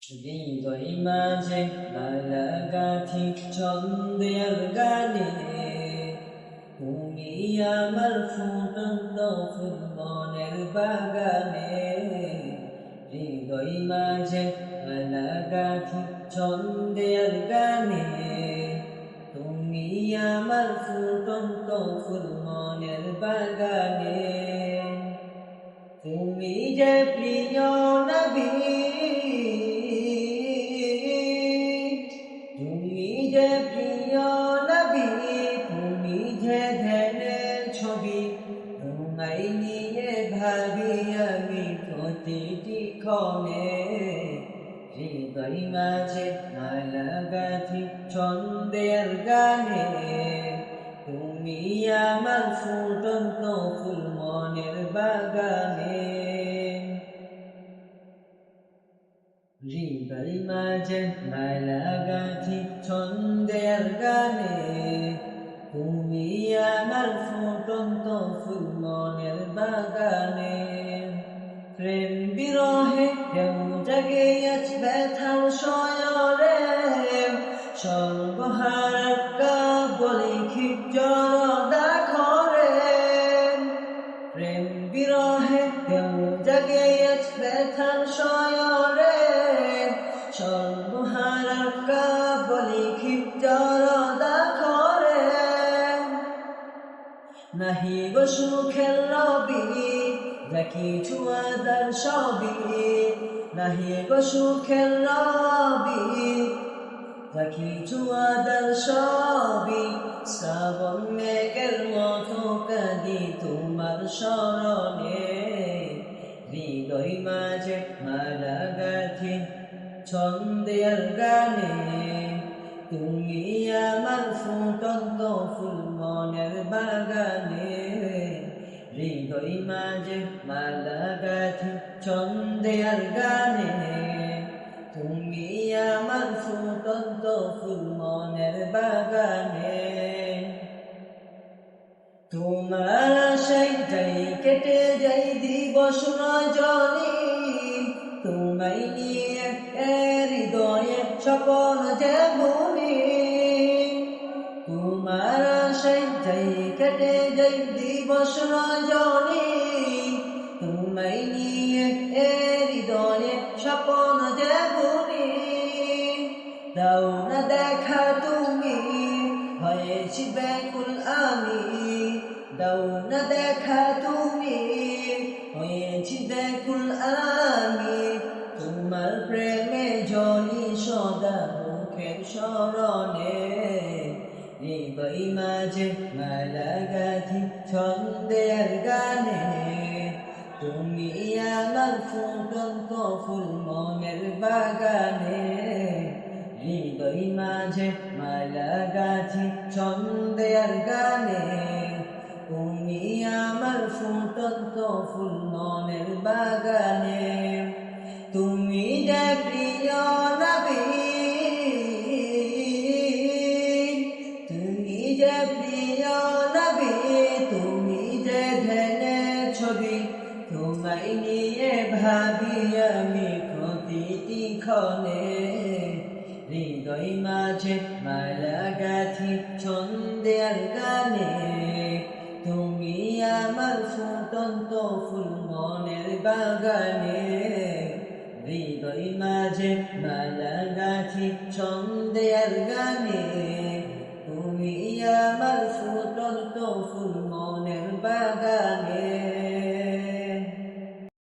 হৃদয় মাঝে মালা গাঁথি ছন্দের গানে, তুমি আমার ফুটন্ত ফুল মনের বাগানে। হৃদয় মাঝে মালা গাঁথি ছন্দের গানে, তুমি আমার ফুটন্ত ফুল মনের বাগানে। তুমি যে প্রিয় নবী, তুমি যে প্রিয় নবী, তুমি যে ধ্যানের ছবি, তোমায় নিয়ে ভাবি আমি প্রতিটি ক্ষণে। হৃদয় মাঝে মালা গাঁথি ছন্দের গানে, তুমি আমার ফুটন্ত ফুল মনের বাগানে। হৃদয় মাঝে মালা গাঁথি ছন্দের গানে, তুমি আমার ফুটন্ত ফুল মনের বাগানে। প্রেম বিরহে কেউ জাগে আজ ব্যথার শয়রে, সর্বহারার কাব্যে খিজ্জরদা খরে। প্রেম বিরহে কেউ জাগে আজ ব্যথার শয়রে, সর্বহারার কাব্যে খিজ্জরদা খরে। নাহি গো সুখের রবি, যা কিছু আদার সবই, নাহি গো সুখের রবি, যা কিছু আদার সবই। শ্রাবণ মেঘের মতো কাঁদি তোমার স্মরণে। হৃদয় মাঝে মালা গাঁথি ছন্দের গানে, তুমি আমার ফুটন্ত ফুল মনের বাগানে। হৃদয় মাঝে মালা গাঁথি ছন্দের গানে, তুমি আমার ফুটন্ত ফুল মনের বাগানে। তোমার আশায় যাই কেটে যাই দিবস রজনী, তোমায় নিয়ে হৃদয়ে স্বপন যে বুনি। তোমার আশায় যাই কেটে যাই দিবস রজনী, তোমায় নিয়ে হৃদয়ে স্বপন যে বুনি। দাও না দেখা তুমি, হয়েছি ব্যাকুল আমি, দাও না দেখা তুমি, হয়েছি ব্যাকুল আমি। তোমার প্রেমে জলি সদা মুখের স্মরণে। হৃদয় মাঝে মালা গাঁথি ছন্দের গানে, তুমি আমার ফুটন্ত ফুল মনের বাগানে। হৃদয় মাঝে মালা গাঁথি ছন্দের গানে, তুমি আমার ফুটন্ত ফুল মনের বাগানে। তুমি যে প্রিয় নবী, তুমি যে প্রিয় নবী, তুমি যে ধ্যানের ছবি, তোমায় নিয়ে ভাবি আমি প্রতিটি ক্ষণে। হৃদয় মাঝে মালা গাঁথি ছন্দের গানে, তুমি আমার ফুটন্ত ফুল মনের বাগানে। হৃদয় মাঝে মালা গাঁথি ছন্দের গানে, তুমি আমার ফুটন্ত ফুল মনের বাগানে।